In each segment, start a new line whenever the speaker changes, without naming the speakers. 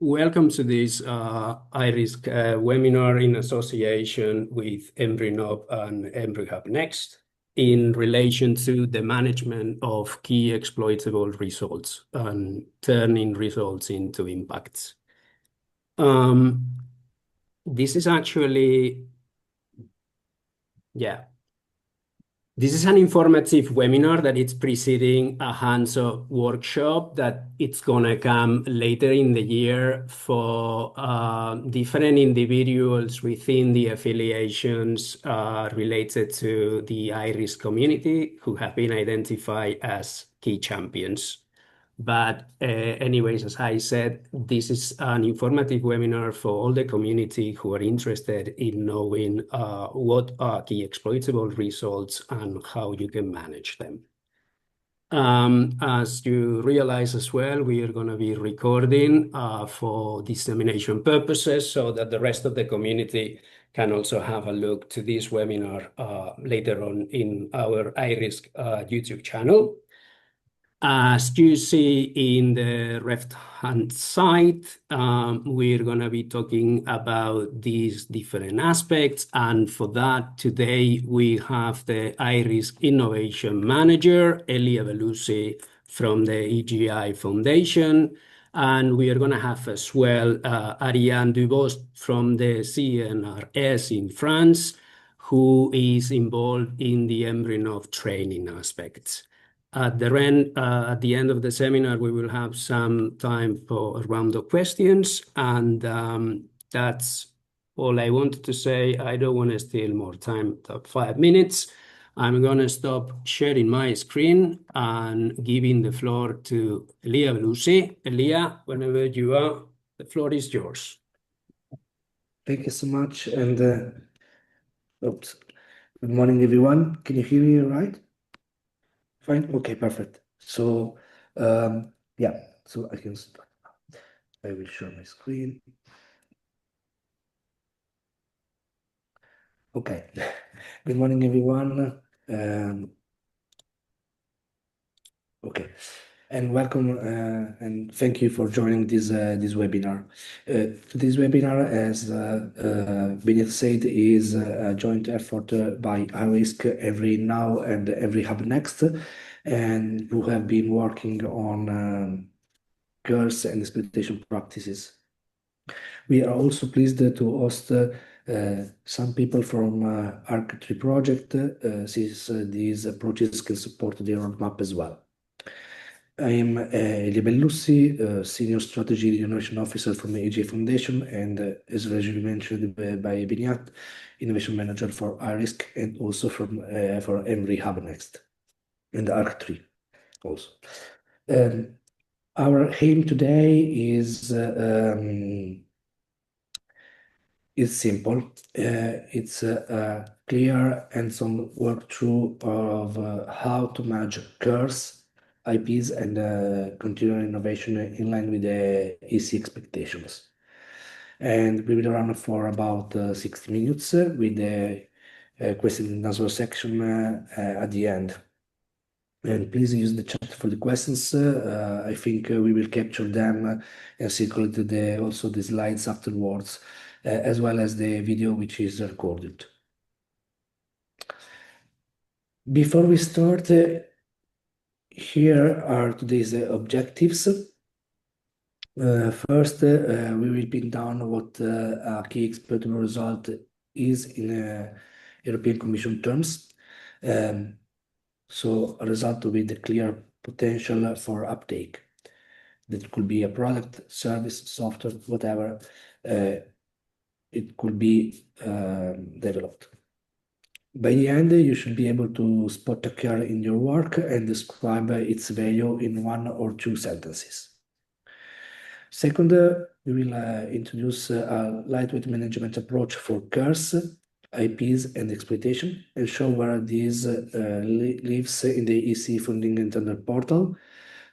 Welcome to this IRISCC webinar in association with ENVRINNOV and ENVRI-Hub NEXT in relation to the management of key exploitable results and turning results into impacts. This is actually, This is an informative webinar that it's preceding a hands-on workshop that it's gonna come later in the year for different individuals within the affiliations related to the IRIS community who have been identified as key champions. But anyways, as I said, this is an informative webinar for all the community who are interested in knowing what are key exploitable results and how you can manage them. As you realize as well, we are going to be recording for dissemination purposes so that the rest of the community can also have a look to this webinar later on in our IRISCC YouTube channel. As you see in the left-hand side, we're going to be talking about these different aspects. And for that, today we have the IRISCC Innovation Manager, Elia Belusi from the EGI Foundation. And we are going to have as well Ariane Dubost from the CNRS in France, who is involved in the ENVRINNOV training aspects. At the end of the seminar, we will have some time for a round of questions, and that's all I wanted to say. I don't want to steal more time, 5 minutes. I'm going to stop sharing my screen and giving the floor to Elia Belusi. Elia, whenever you are, the floor is yours.
Thank you so much, and good morning, everyone. Can you hear me all right? Fine. Okay, perfect. So, so I can start. I will share my screen. Okay. Good morning, everyone. Okay, and welcome and thank you for joining this webinar. This webinar, as Benet said, is a joint effort by IRISCC, ENVRI Now, and ENVRI Hub Next, and who have been working on KERs and exploitation practices. We are also pleased to host some people from ARC3 project, since these approaches can support the roadmap as well. I am Elia Belusi, Senior Strategy and Innovation Officer from the EGI Foundation, and as already mentioned by Benyat, Innovation Manager for IRISCC, and also for ENVRI Hub Next and ARC3 also. Our aim today is simple. It's a clear and some walkthrough of how to manage KERs, IPs, and continual innovation in line with the EC expectations. And we will run for about 60 minutes with the question and answer section at the end. And please use the chat for the questions. I think we will capture them and circulate also the slides afterwards, as well as the video which is recorded. Before we start, here are today's objectives. First, we will pin down what a key exploitable result is in European Commission terms. So a result with the clear potential for uptake. That could be a product, service, software, whatever it could be developed. By the end, you should be able to spot a KER in your work and describe its value in 1 or 2 sentences. Second, we will introduce a lightweight management approach for KERs, IPs, and exploitation, and show where this lives in the EC funding and tender portal,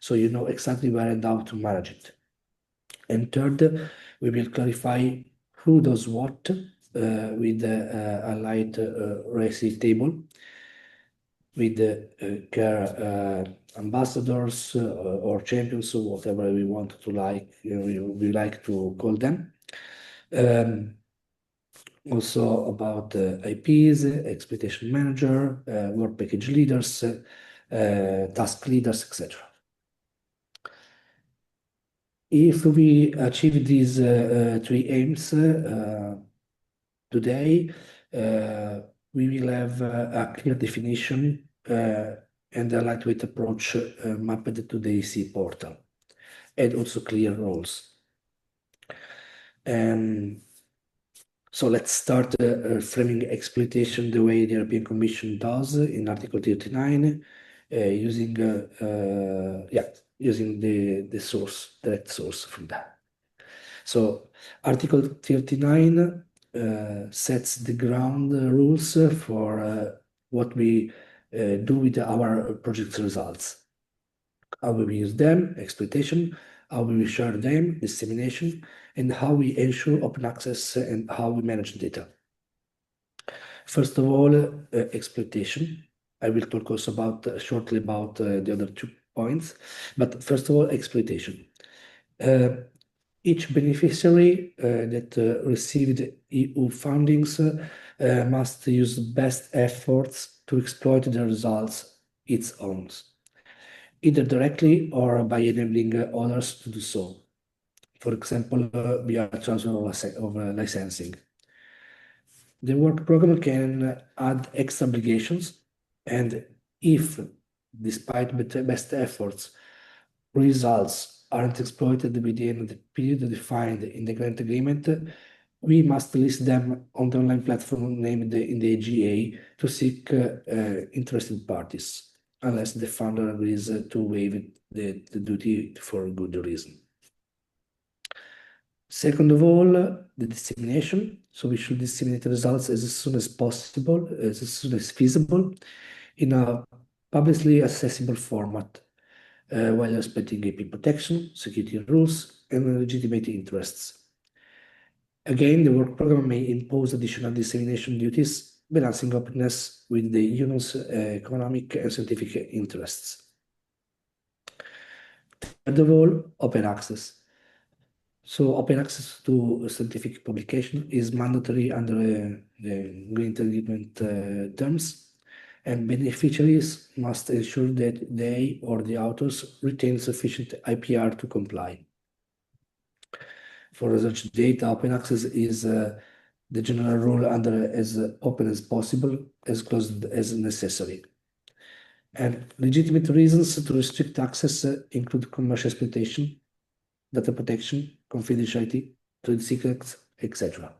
so you know exactly where and how to manage it. And third, we will clarify who does what with a light RACI table. with KER ambassadors or champions, or whatever we want to we like to call them. Also about IPs, exploitation manager, work package leaders, task leaders, etc. If we achieve these three aims today, we will have a clear definition and a lightweight approach mapped to the EC portal, and also clear roles. So let's start framing exploitation the way the European Commission does in Article 39, using the source, direct source from that. So Article 39 sets the ground rules for what we do with our project results. How we use them, exploitation, how we share them, dissemination, and how we ensure open access and how we manage data. First of all, exploitation. I will talk also shortly about the other 2 points, but first of all, exploitation. Each beneficiary that received EU fundings must use best efforts to exploit the results its owns, either directly or by enabling others to do so. For example, via transfer of licensing. The work program can add extra obligations, and if, despite best efforts, results aren't exploited within the period defined in the grant agreement, we must list them on the online platform named in the GA to seek interested parties, unless the funder agrees to waive the duty for good reason. Second of all, the dissemination. So we should disseminate the results as soon as possible, as soon as feasible, in a publicly accessible format, while respecting IP protection, security rules, and legitimate interests. Again, the work program may impose additional dissemination duties, balancing openness with the union's economic and scientific interests. Third of all, open access. So open access to scientific publication is mandatory under the grant agreement terms, and beneficiaries must ensure that they or the authors retain sufficient IPR to comply. For research data, open access is the general rule under as open as possible, as closed as necessary. And legitimate reasons to restrict access include commercial exploitation, data protection, confidentiality, trade secrets, etc.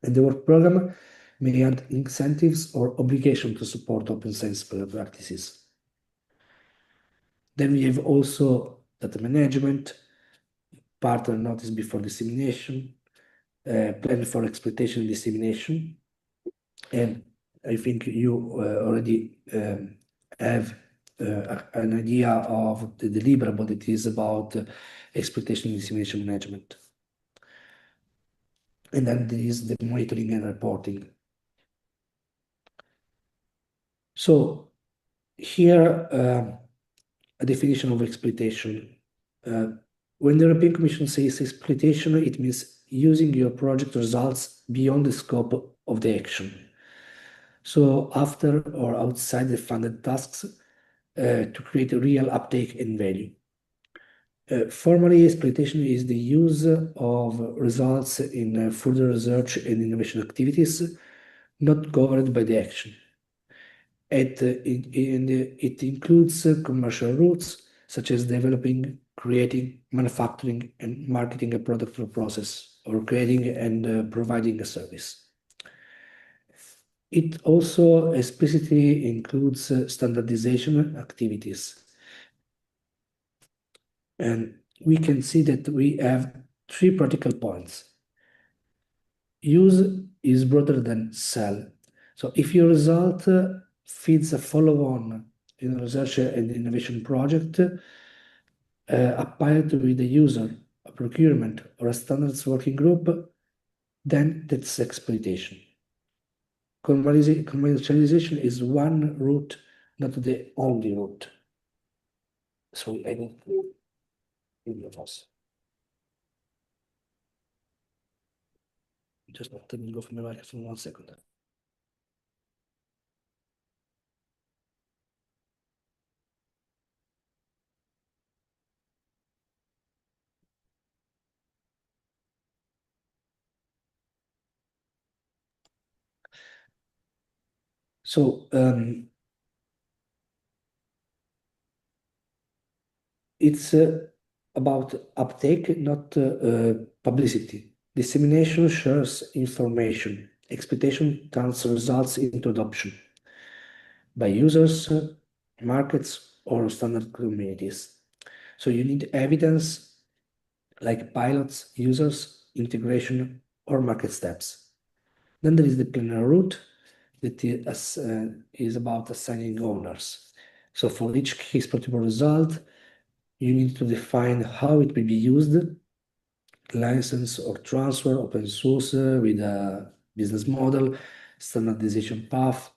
And the work program may add incentives or obligation to support open science practices. Then we have also data management, partner notice before dissemination, plan for exploitation and dissemination. And I think you already have an idea of the deliverable that is about exploitation and dissemination management. And then there is the monitoring and reporting. So here, a definition of exploitation. When the European Commission says exploitation, it means using your project results beyond the scope of the action. So after or outside the funded tasks to create a real uptake and value. Formally, exploitation is the use of results in further research and innovation activities not covered by the action. It includes commercial routes, such as developing, creating, manufacturing, and marketing a product or process, or creating and providing a service. It also explicitly includes standardization activities. And we can see that we have 3 practical points. Use is broader than sell. So if your result feeds a follow-on in a research and innovation project, applied with a user, a procurement, or a standards working group, then that's exploitation. Commercialization is one route not the only route. So I need to just let me go from the microphone 1 second. So it's about uptake, not publicity. Dissemination shares information. Exploitation turns results into adoption by users, markets, or standard communities. So you need evidence like pilots, users, integration, or market steps. Then there is the planner route that is about assigning owners. So for each key exploitable result, you need to define how it will be used, license or transfer, open source with a business model, standardization path,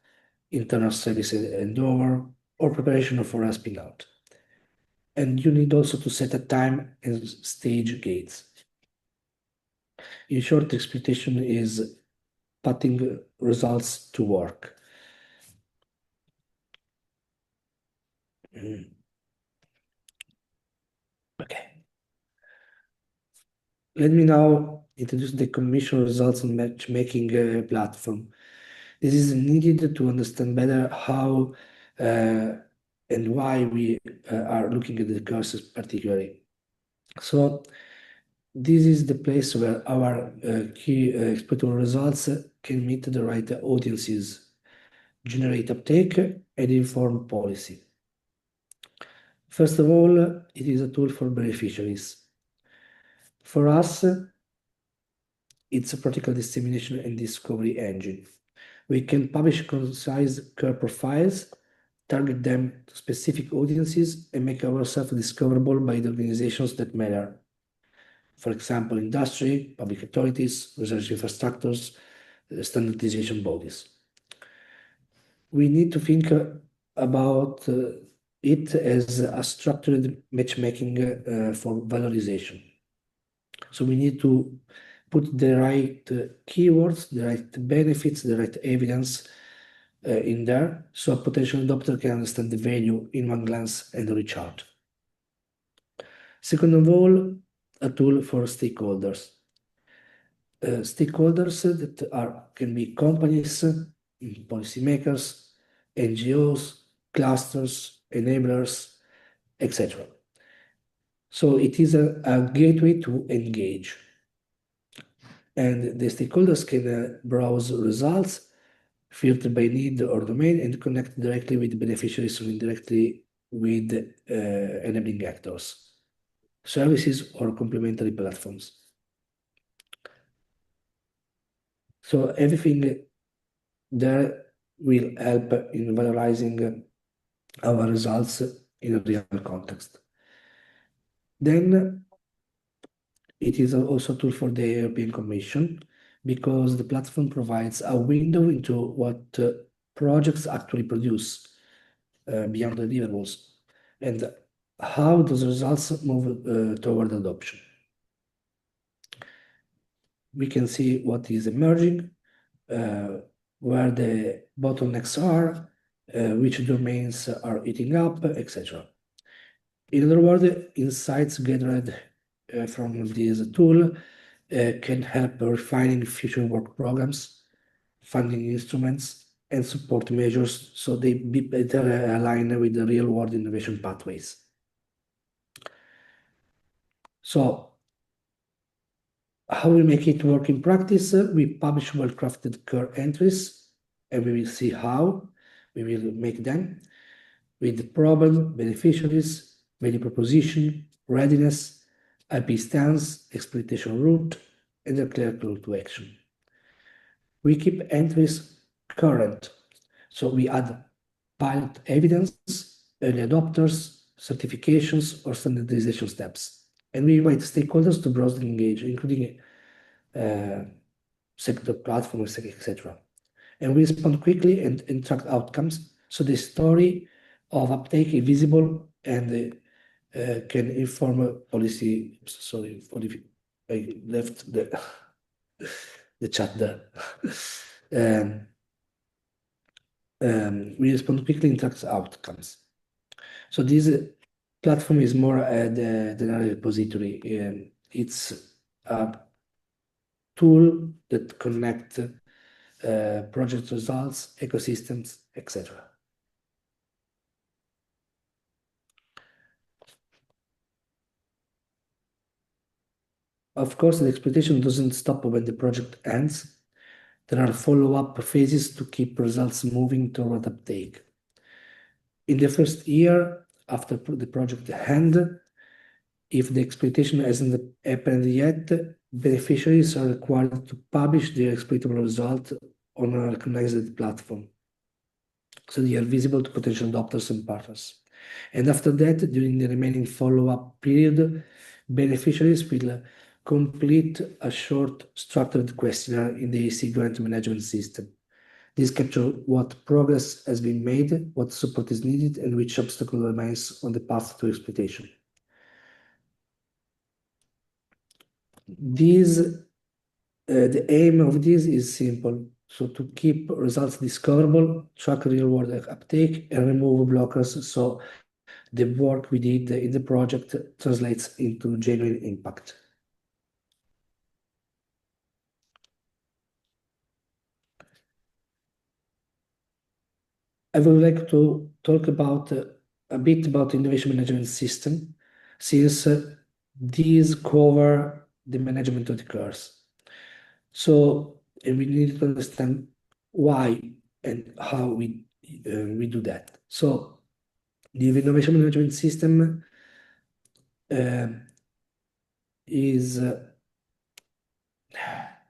internal service handover, or preparation for a spin out. And you need also to set a time and stage gates. In short, exploitation is putting results to work. Okay. Let me now introduce the commission results and matchmaking platform. This is needed to understand better how and why we are looking at the courses particularly. So this is the place where our key exploitable results can meet the right audiences, generate uptake, and inform policy. First of all, it is a tool for beneficiaries. For us, it's a practical dissemination and discovery engine. We can publish concise KER profiles, target them to specific audiences, and make ourselves discoverable by the organizations that matter. For example, industry, public authorities, research infrastructures, standardization bodies. We need to think about it as a structured matchmaking for valorization. So we need to put the right keywords, the right benefits, the right evidence in there, so a potential adopter can understand the value in one glance and reach out. Second of all, a tool for stakeholders. Stakeholders that can be companies, policymakers, NGOs, clusters, enablers, etc. So it is a gateway to engage. And the stakeholders can browse results, filter by need or domain, and connect directly with beneficiaries or indirectly with enabling actors, services, or complementary platforms. So everything there will help in valorizing our results in a real context. Then it is also a tool for the European Commission because the platform provides a window into what projects actually produce beyond the deliverables and how those results move toward adoption. We can see what is emerging, where the bottlenecks are, which domains are eating up, etc. In other words, insights gathered from this tool can help refining future work programs, funding instruments, and support measures so they be better aligned with the real-world innovation pathways. So, how we make it work in practice? We publish well-crafted KER entries, and we will see how we will make them with the problem, beneficiaries, value proposition, readiness, IP stance, exploitation route, and a clear call to action. We keep entries current, so we add pilot evidence, early adopters, certifications, or standardization steps. And we invite stakeholders to browse and engage, including sector platforms, etc. And we respond quickly and track outcomes, so the story of uptake is visible and can inform a policy. Sorry, I left the chat there. We respond quickly in tracks outcomes. So this platform is more than a repository. It's a tool that connects project results, ecosystems, etc. Of course, the exploitation doesn't stop when the project ends. There are follow-up phases to keep results moving toward uptake. In the first year after the project end, if the exploitation hasn't happened yet, beneficiaries are required to publish their exploitable result on a recognized platform, so they are visible to potential adopters and partners. And after that, during the remaining follow-up period, beneficiaries will complete a short structured questionnaire in the EC grant management system. This captures what progress has been made, what support is needed, and which obstacle remains on the path to exploitation. The aim of this is simple. So to keep results discoverable, track real-world uptake, and remove blockers so the work we did in the project translates into genuine impact. I would like to talk about a bit about innovation management system, since these cover the management of the KERs. So we need to understand why and how we do that. So the innovation management system is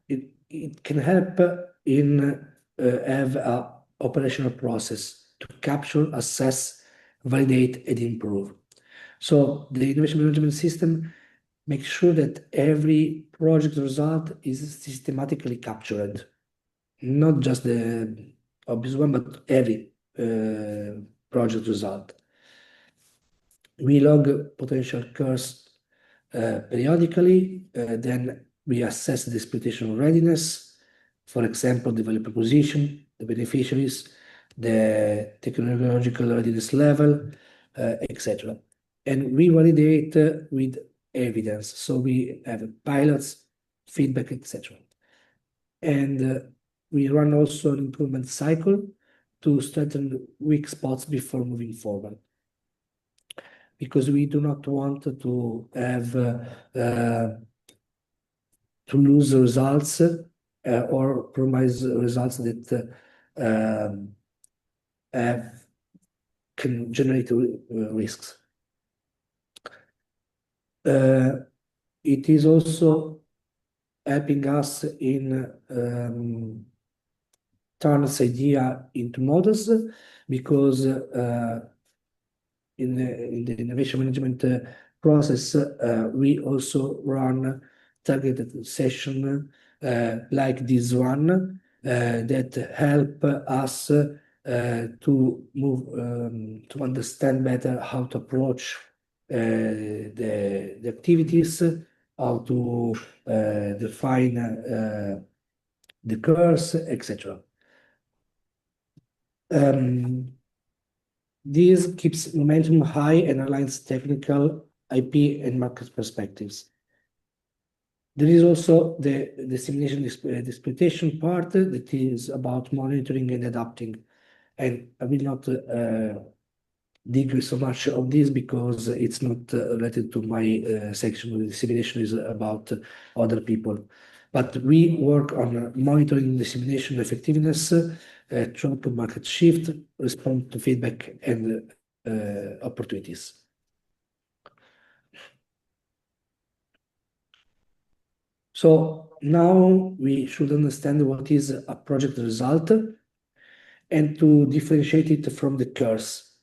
it can help in have a operational process to capture, assess, validate, and improve. So the innovation management system makes sure that every project result is systematically captured, not just the obvious one, but every project result. We log potential KERs periodically, then we assess the exploitation readiness, for example, the value proposition, the beneficiaries, the technological readiness level, etc. And we validate with evidence. So we have pilots, feedback, etc. And we run also an improvement cycle to strengthen weak spots before moving forward, because we do not want to have to lose the results or promise results that can generate risks. It is also helping us in turn this idea into models, because in the innovation management process, we also run targeted session like this one that help us to move to understand better how to approach the activities, how to define the KERs, etc. This keeps momentum high and aligns technical, IP, and market perspectives. There is also the simulation exploitation part that is about monitoring and adapting. And I will not dig so much on this because it's not related to my section. The simulation is about other people. But we work on monitoring the simulation effectiveness, track to market shift, respond to feedback and opportunities. So now we should understand what is a project result and to differentiate it from the KERs.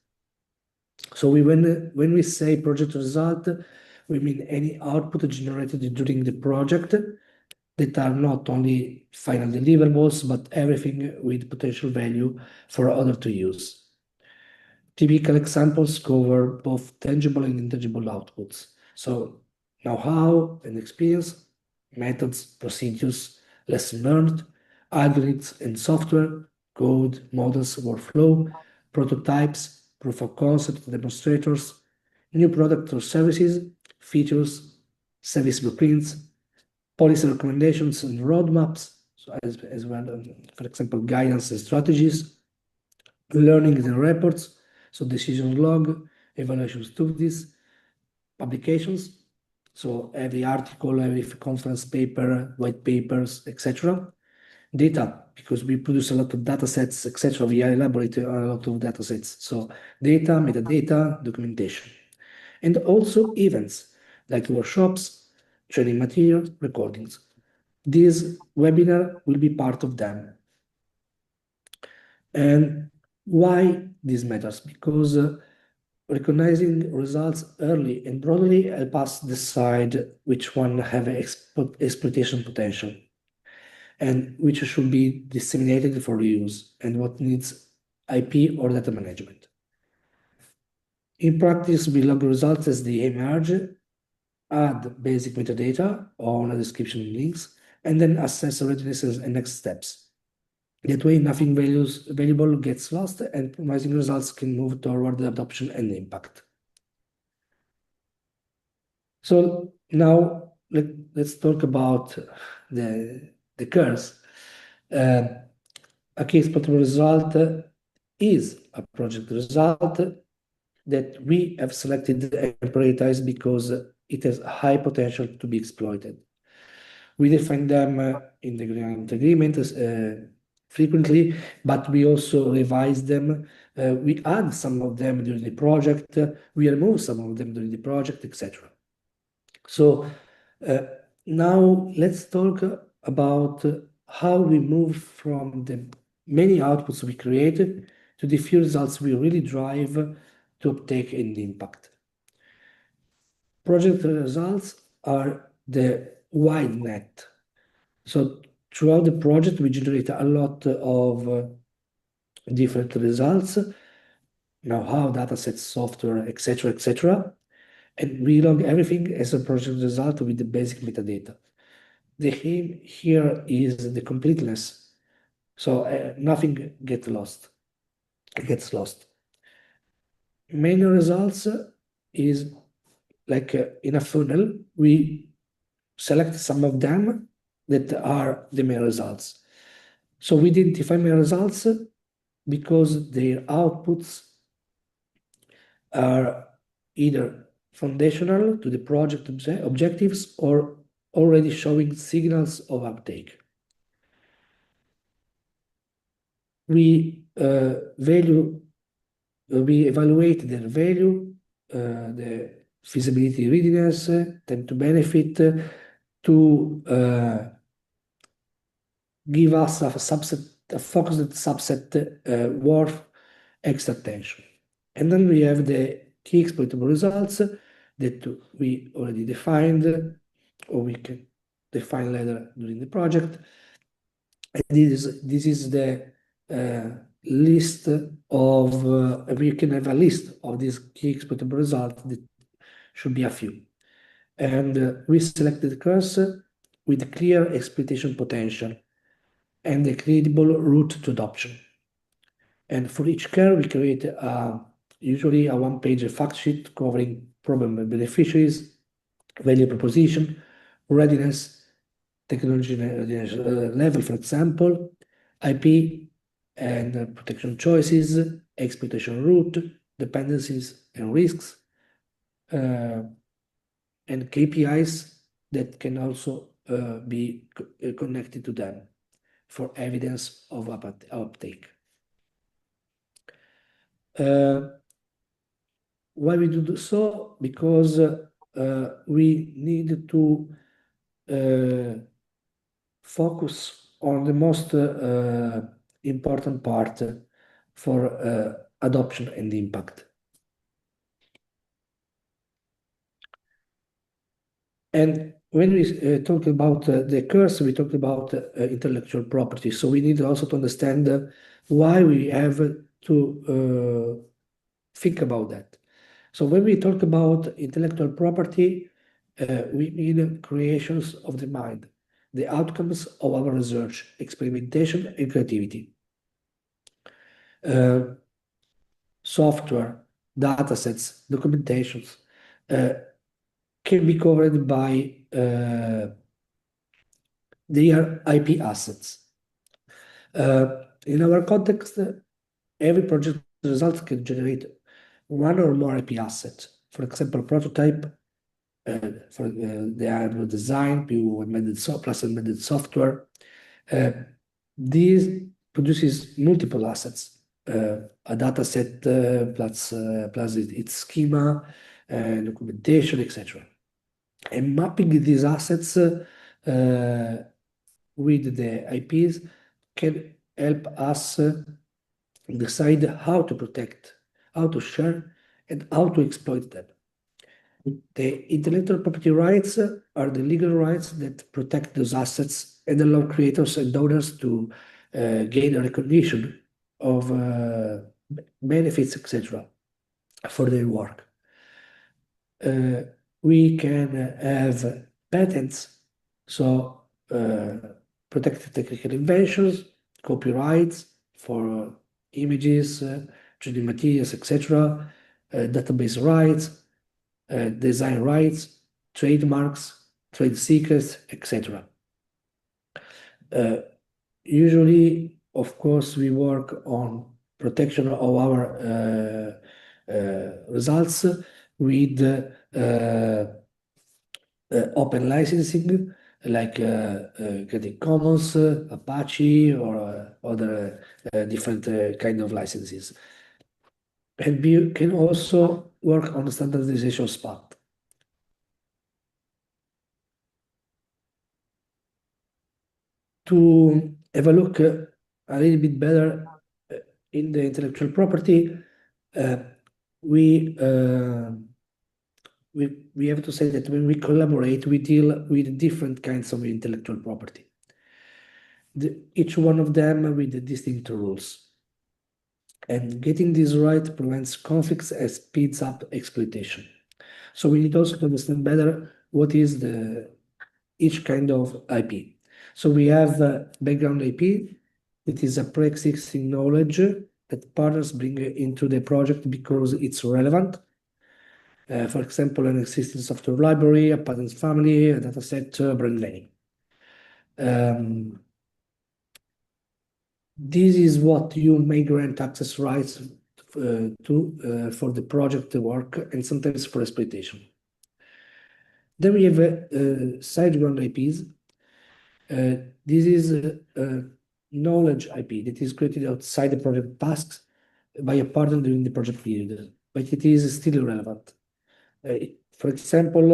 So when we say project result, we mean any output generated during the project that are not only final deliverables, but everything with potential value for others to use. Typical examples cover both tangible and intangible outputs. So know-how and experience, methods, procedures, lesson learned, algorithms and software, code, models, workflow, prototypes, proof of concept, demonstrators, new products or services, features, service blueprints, policy recommendations and roadmaps, so as well, for example, guidance and strategies, learning and reports, so decision log, evaluation studies, publications, so every article, every conference paper, white papers, etc. Data, because we produce a lot of data sets, etc. We elaborate a lot of data sets. So data, metadata, documentation. And also events, like workshops, training materials, recordings. This webinar will be part of them. And why this matters? Because recognizing results early and broadly help us decide which one have exploitation potential and which should be disseminated for use and what needs IP or data management. In practice, we log results as they emerge, add basic metadata on a description links, and then assess readiness and next steps. That way, nothing valuable gets lost, and promising results can move toward the adoption and impact. So now let's talk about the KERs. A key exploitable result is a project result that we have selected and prioritized because it has high potential to be exploited. We define them in the grant agreement frequently, but we also revise them. We add some of them during the project, we remove some of them during the project, etc. So now let's talk about how we move from the many outputs we created to the few results we really drive to uptake and impact. Project results are the wide net. So throughout the project, we generate a lot of different results, know-how, datasets, software, etc. And we log everything as a project result with the basic metadata. The aim here is the completeness, so nothing gets lost. Main results is like in a funnel. We select some of them that are the main results. So we identify main results because their outputs are either foundational to the project objectives or already showing signals of uptake. We evaluate their value, the feasibility readiness, time to benefit, to give us a focused subset worth extra attention. And then we have the key exploitable results that we already defined, or we can define later during the project. And this is the list of, we can have a list of these key exploitable results that should be a few. And we selected the KERs with clear exploitation potential and a credible route to adoption. And for each KER, we create usually a one-page fact sheet covering problem and beneficiaries, value proposition, readiness, technology readiness level, for example, IP and protection choices, exploitation route, dependencies and risks, and KPIs that can also be connected to them for evidence of uptake. Why we do so? Because we need to focus on the most important part for adoption and impact. And when we talk about the KERs, we talk about intellectual property. So we need also to understand why we have to Think about that. So when we talk about intellectual property, we mean creations of the mind, the outcomes of our research, experimentation, and creativity. Software, datasets, documentations can be covered by their IP assets. In our context, every project result can generate one or more IP assets. For example, prototype, they are design, plus embedded software. This produces multiple assets, a data set plus its schema, documentation, etc. And mapping these assets with the IPs can help us decide how to protect, how to share, and how to exploit them. The intellectual property rights are the legal rights that protect those assets and allow creators and owners to gain a recognition of benefits, etc., for their work. We can have patents, so protect technical inventions, copyrights for images, 3D materials, etc., database rights, design rights, trademarks, trade secrets, etc. Usually, of course, we work on protection of our results with open licensing, like Creative Commons, Apache, or other different kind of licenses. And we can also work on the standardization part. To have a look a little bit better in the intellectual property, we have to say that when we collaborate, we deal with different kinds of intellectual property. Each one of them with the distinct rules. And getting this right prevents conflicts and speeds up exploitation. So we need also to understand better what is each kind of IP. So we have background IP, that is a pre-existing knowledge that partners bring into the project because it's relevant. For example, an existing software library, a patents family, a dataset, brand name. This is what you may grant access rights to for the project work and sometimes for exploitation. Then we have sideground IPs. This is knowledge IP that is created outside the project tasks by a partner during the project period, but it is still relevant. For example,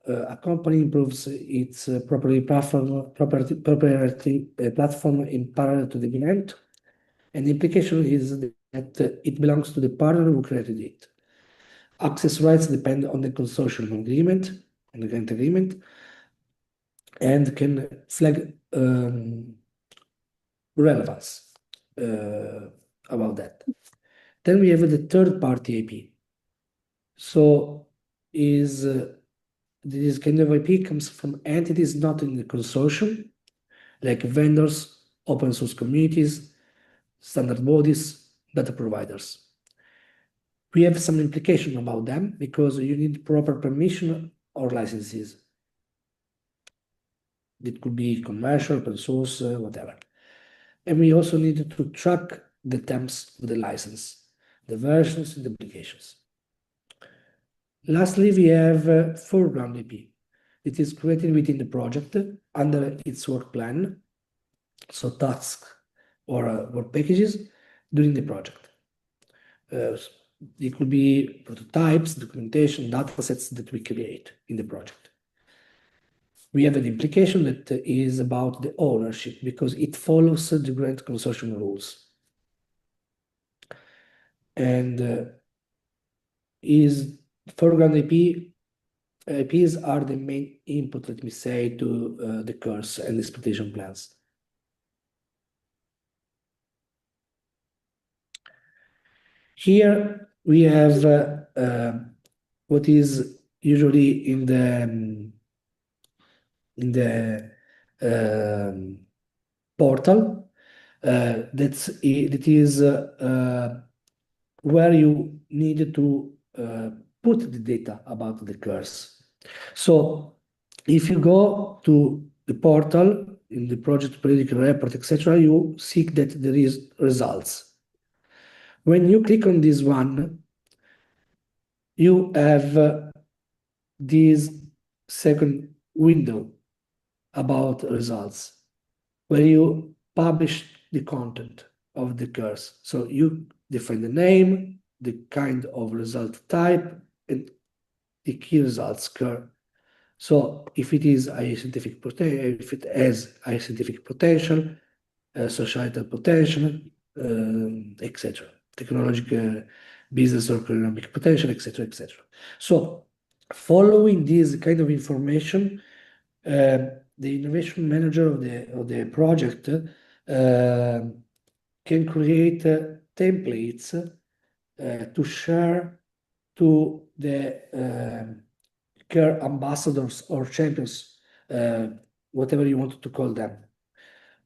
a company improves its property platform in parallel to the event, and the implication is that it belongs to the partner who created it. Access rights depend on the consortium agreement, on the grant agreement, and can flag relevance about that. Then we have the third-party IP. So this kind of IP comes from entities not in the consortium, like vendors, open source communities, standard bodies, data providers. We have some implication about them because you need proper permission or licenses. It could be commercial, open source, whatever. And we also need to track the terms of the license, the versions and the applications. Lastly, we have foreground IP. It is created within the project under its work plan, so tasks or work packages during the project. It could be prototypes, documentation, datasets that we create in the project. We have an implication that is about the ownership because it follows the grant consortium rules. And is foreground IPs are the main input, let me say, to the KERs and exploitation plans. Here we have what is usually in the portal. That is where you need to put the data about the KERs. So if you go to the portal in the project periodic report, etc., you see that there is results. When you click on this one, you have this second window about results, where you publish the content of the KERs. So you define the name, the kind of result type, and the key results KER. So if it is a scientific potential, if it has a scientific potential, societal potential, etc., technological, business or economic potential, etc., etc. So following this kind of information, the innovation manager of the project can create templates to share to the KER ambassadors or champions, whatever you want to call them.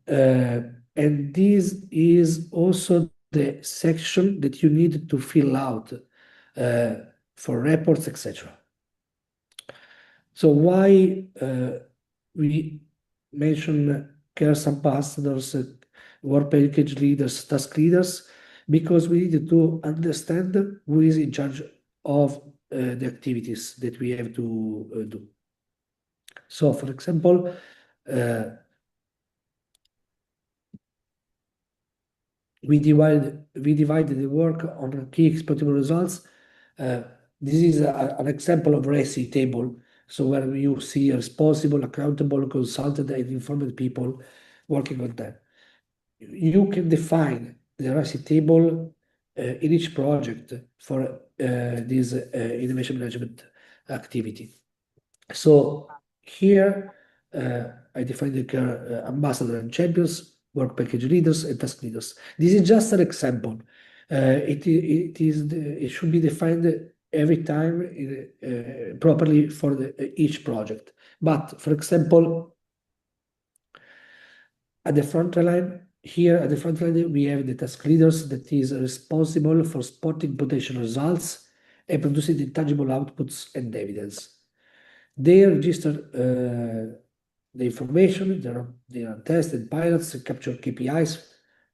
And this is also the section that you need to fill out for reports, etc. So why we mention KERS ambassadors, work package leaders, task leaders? Because we need to understand who is in charge of the activities that we have to do. So, for example, we divide the work on key exploitable results. This is an example of RESI table. So where you see responsible, accountable, consulted, and informed people working on that. You can define the RESI table in each project for this innovation management activity. So here I define the KER ambassador and champions, work package leaders, and task leaders. This is just an example. It should be defined every time properly for each project. But for example, at the front line, here at the front line, we have the task leaders that is responsible for spotting potential results and producing the tangible outputs and evidence. They register the information, they are tested pilots, capture KPIs,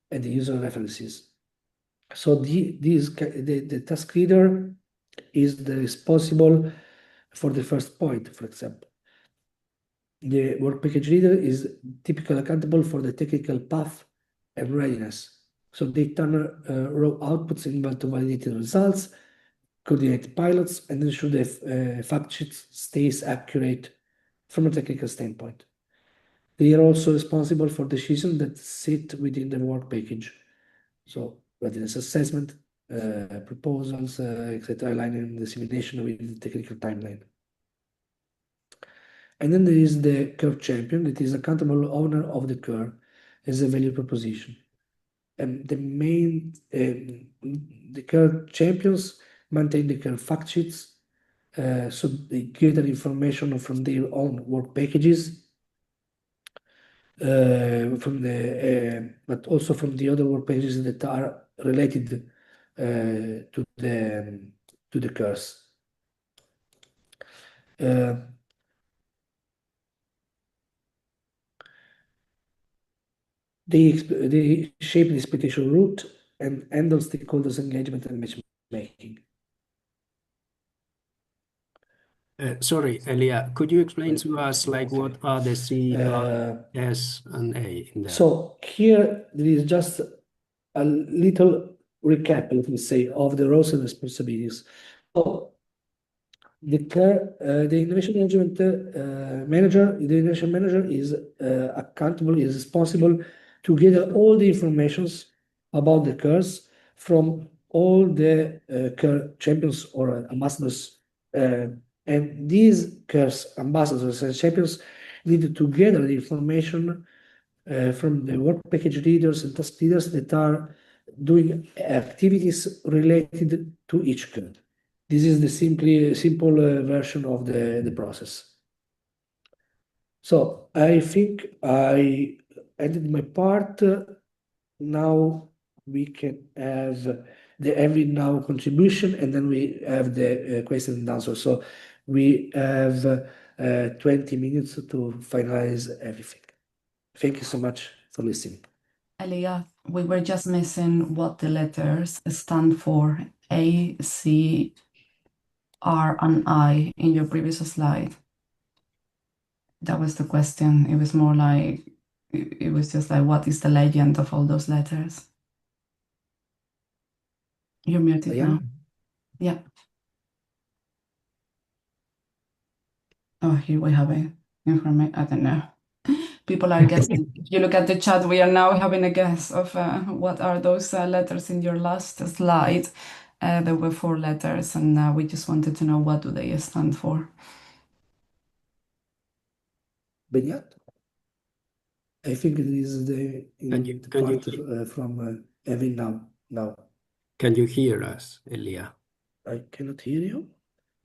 and the user references. So the task leader is the responsible for the first point, for example. The work package leader is typically accountable for the technical path and readiness. So they turn raw outputs into validated results, coordinate pilots, and ensure the fact sheet stays accurate from a technical standpoint. They are also responsible for decisions that sit within the work package. So readiness assessment, proposals, etc., aligning the simulation with the technical timeline. And then there is the KER champion, that is accountable owner of the KER as a value proposition. And the KER champions maintain the KER fact sheets, so they gather information from their own work packages, but also from the other work packages that are related to the KERs. They shape the exploitation route and handle stakeholders' engagement and matchmaking.
Sorry, Elia, could you explain to us what are the C, S, and A in there?
So here there is just a little recap, let me say, of the roles and responsibilities. So the innovation management manager, the innovation manager is accountable, is responsible to gather all the informations about the KERs from all the KER champions or ambassadors. And these KERs ambassadors and champions need to gather the information from the work package leaders and task leaders that are doing activities related to each KER. This is the simple version of the process. So I think I ended my part. Now we can have the ENVRI-Now contribution, and then we have the question and answer. So we have 20 minutes to finalize everything. Thank you so much for listening.
Elia, we were just missing what the letters stand for, A, C, R, and I in your previous slide. That was the question. It was more like, it was just like, what is the legend of all those letters? You're muted now. Yeah. Oh, here we have it. Information. I don't know. People are guessing. If you look at the chat, we are now having a guess of what are those letters in your last slide. There were 4 letters, and we just wanted to know what do they stand for.
Benyat? I think it is the part from ENVRI-Now.
Can you hear us, Elia?
I cannot hear you.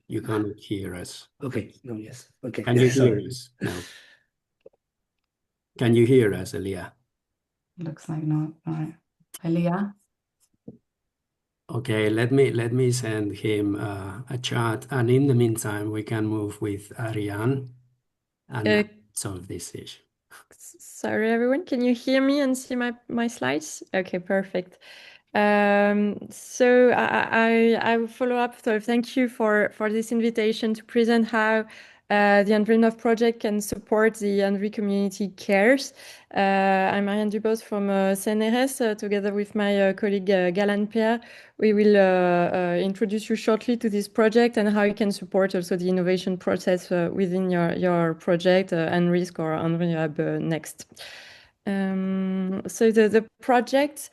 You cannot hear us.
Okay. No, yes. Okay.
Can you hear us? No. Can you hear us, Elia?
Looks like not. All right. Elia?
Okay, let me send him a chat, and in the meantime, we can move with Ariane and solve this issue.
Sorry, everyone. Can you hear me and see my slides? Okay, perfect. So I will follow up. So thank you for this invitation to present how the ENVRINNOV project can support the ENVRI community KERs. I'm Marianne Dubos from CNRS. Together with my colleague Galan Pierre, we will introduce you shortly to this project and how you can support also the innovation process within your project, ENRISCC or ENVRI-Hub NEXT. So the project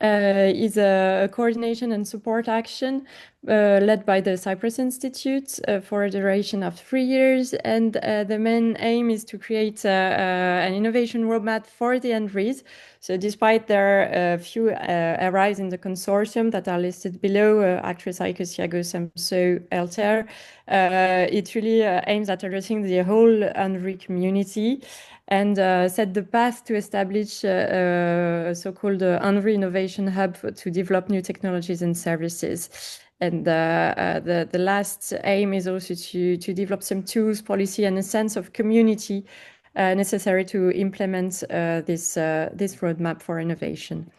is a coordination and support action led by the Cyprus Institute for a duration of 3 years. And the main aim is to create an innovation roadmap for the ENVRIs. So despite there are few areas in the consortium that are listed below, Actress, ICOS, Iago, SAMSO, Altair, it really aims at addressing the whole ENVRI community and set the path to establish a so-called ENVRI Innovation Hub to develop new technologies and services. And the last aim is also to develop some tools, policy, and a sense of community necessary to implement this roadmap for innovation.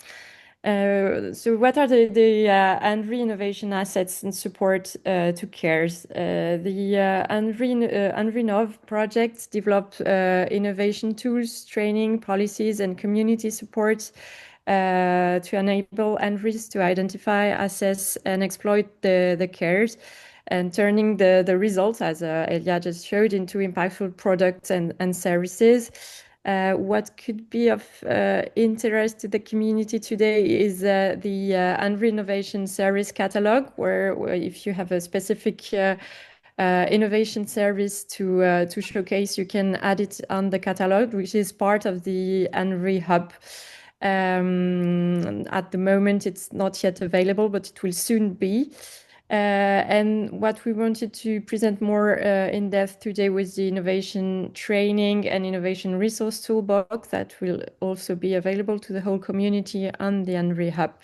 So what are the ENVRI innovation assets and support to KERs? The ENVRINNOV project developed innovation tools, training, policies, and community support to enable ENVRIs to identify, assess, and exploit the KERs, and turning the results, as Elia just showed, into impactful products and services. What could be of interest to the community today is the ENVRI Innovation Service Catalog, where if you have a specific innovation service to showcase, you can add it on the catalog, which is part of the ENVRI Hub. At the moment, it's not yet available, but it will soon be. And what we wanted to present more in depth today was the innovation training and innovation resource toolbox that will also be available to the whole community on the ENVRI Hub.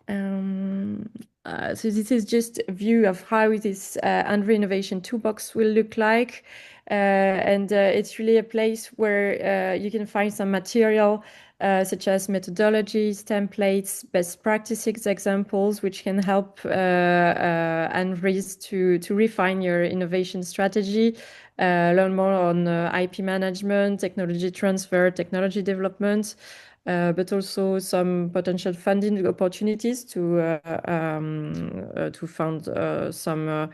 So this is just a view of how this ENVRI Innovation Toolbox will look like. And it's really a place where you can find some material such as methodologies, templates, best practices examples, which can help ENVRIs to refine your innovation strategy, learn more on IP management, technology transfer, technology development, but also some potential funding opportunities to fund some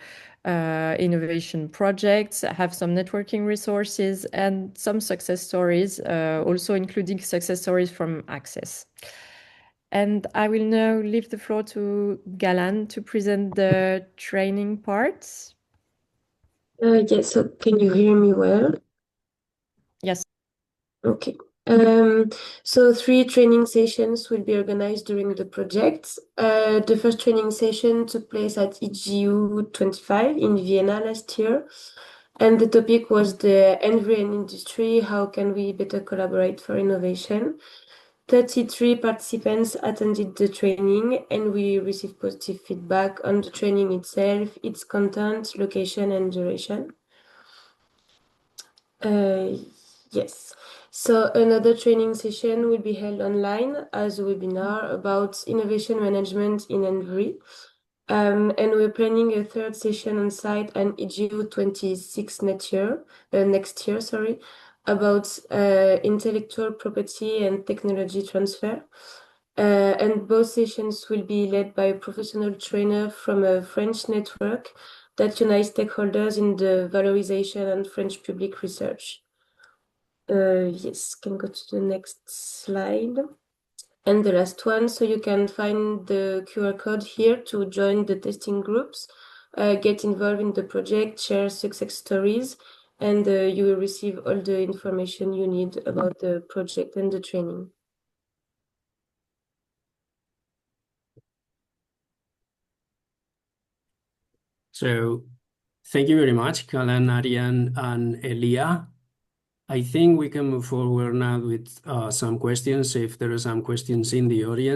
innovation projects, have some networking resources, and some success stories, also including success stories from Access. And I will now leave the floor to Galan to present the training parts.
Yes, so can you hear me well?
Yes.
Okay. So 3 training sessions will be organized during the project. The first training session took place at EGU 25 in Vienna last year. And the topic was the ENVRI and industry, how can we better collaborate for innovation? 33 participants attended the training and we received positive feedback on the training itself, its content, location and duration. Yes. So another training session will be held online as a webinar about innovation management in ENVRI. And we're planning a third session on site and EGU 26 next year, about intellectual property and technology transfer. And both sessions will be led by a professional trainer from a French network that unites stakeholders in the valorization and French public research. Yes, can go to the next slide. And the last one, so you can find the QR code here to join the testing groups, get involved in the project, share success stories, and you will receive all the information you need about the project and the training.
So thank you very much, Kalan, Ariane, and Elia. I think we can move forward now with some questions, if there are some questions in the audience.